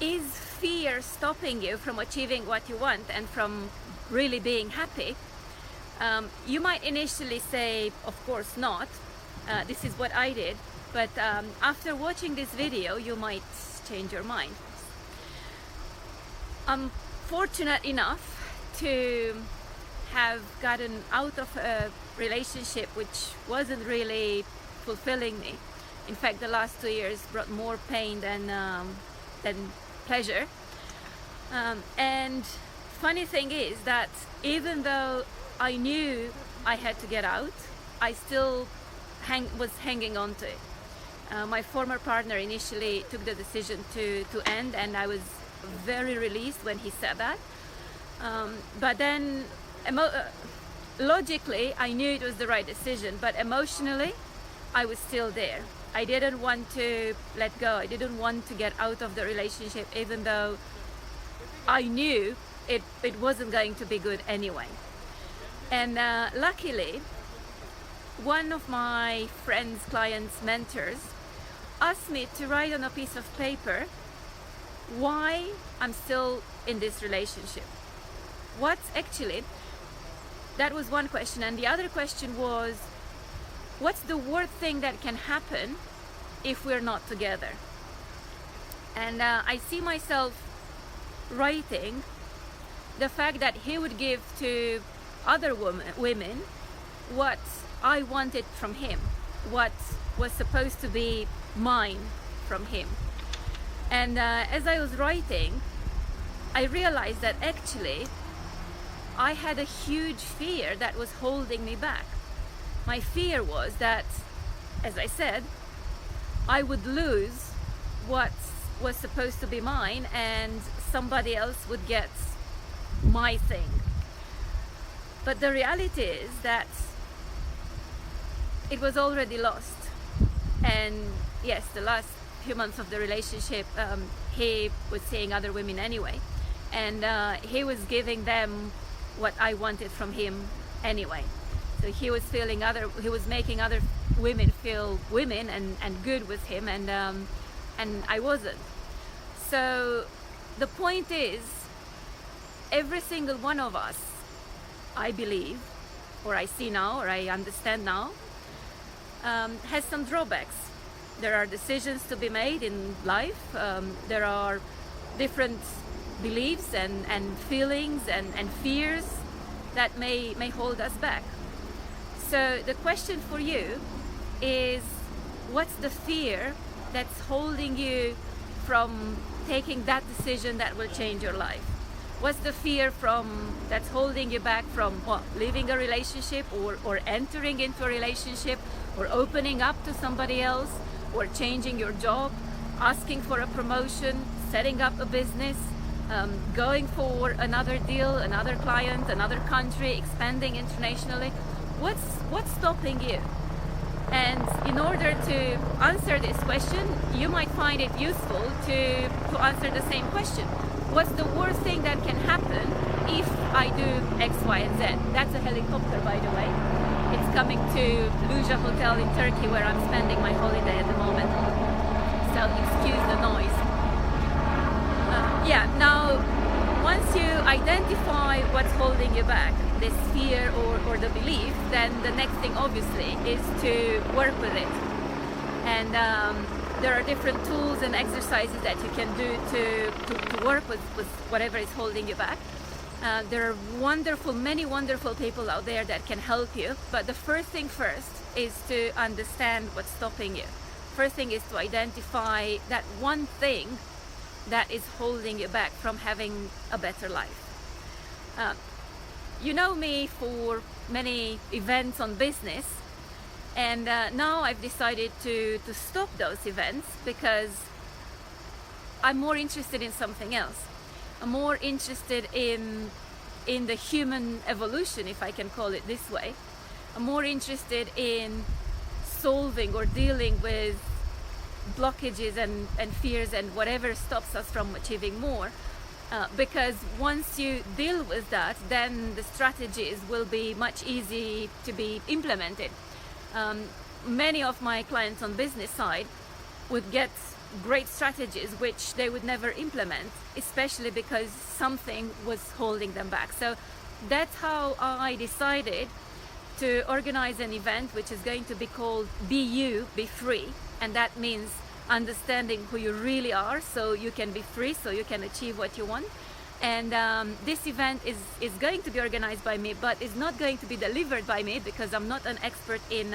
is fear stopping you from achieving what you want and from really being happy? You might initially say, of course not. This is what I did. But after watching this video, you might change your mind. I'm fortunate enough to have gotten out of a relationship which wasn't really fulfilling me. In fact, the last 2 years brought more pain than pleasure. And funny thing is that even though I knew I had to get out, I still was hanging on to it. My former partner initially took the decision to end, and I was very released when he said that. But then logically I knew it was the right decision, but emotionally I was still there. I didn't want to let go. I didn't want to get out of the relationship, even though I knew it wasn't going to be good anyway. And luckily, one of my friends, clients, mentors asked me to write on a piece of paper why I'm still in this relationship. That was one question. And the other question was, what's the worst thing that can happen if we're not together? And I see myself writing the fact that he would give to other women what I wanted from him, what was supposed to be mine from him. And as I was writing, I realized that actually I had a huge fear that was holding me back. My fear was that, as I said, I would lose what was supposed to be mine and somebody else would get my thing. But the reality is that it was already lost. And yes, the last few months of the relationship, he was seeing other women anyway, and he was giving them what I wanted from him anyway. So he was making other women feel women and good with him, and I wasn't. So the point is, every single one of us, I believe, or I see now, or I understand now, has some drawbacks. There are decisions to be made in life. There are different beliefs and feelings and fears that may hold us back. So the question for you is, what's the fear that's holding you from taking that decision that will change your life? What's the fear that's holding you back from leaving a relationship or entering into a relationship or opening up to somebody else or changing your job, asking for a promotion, setting up a business, going for another deal, another client, another country, expanding internationally? What's stopping you? And in order to answer this question, you might find it useful to answer the same question. What's the worst thing that can happen if I do X, Y, and Z? That's a helicopter, by the way. It's coming to Luja Hotel in Turkey, where I'm spending my holiday at the moment. So excuse the noise. Now, once you identify what's holding you back, this fear or the belief, then the next thing obviously is to work with it. And there are different tools and exercises that you can do to work with whatever is holding you back. There are many wonderful people out there that can help you. But the first thing first is to understand what's stopping you. First thing is to identify that one thing that is holding you back from having a better life. You know me for many events on business, and now I've decided to stop those events because I'm more interested in something else. I'm more interested in the human evolution, if I can call it this way. I'm more interested in solving or dealing with blockages and fears and whatever stops us from achieving more. Because once you deal with that, then the strategies will be much easier to be implemented. Many of my clients on business side would get great strategies which they would never implement, especially because something was holding them back. So that's how I decided to organize an event which is going to be called Be You, Be Free. And that means understanding who you really are so you can be free, so you can achieve what you want. And this event is going to be organized by me, but is not going to be delivered by me because I'm not an expert in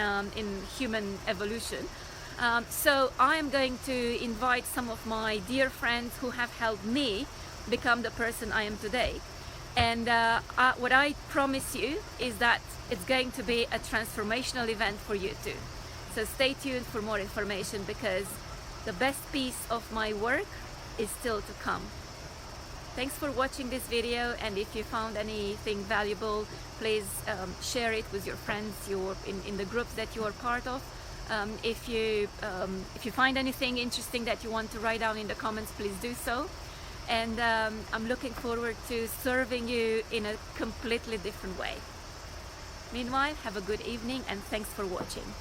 human evolution. So I am going to invite some of my dear friends who have helped me become the person I am today. And what I promise you is that it's going to be a transformational event for you too. So stay tuned for more information, because the best piece of my work is still to come. Thanks for watching this video, and if you found anything valuable, please share it with your friends, in the groups that you are part of. If you find anything interesting that you want to write down in the comments, please do so. And I'm looking forward to serving you in a completely different way. Meanwhile, have a good evening, and thanks for watching.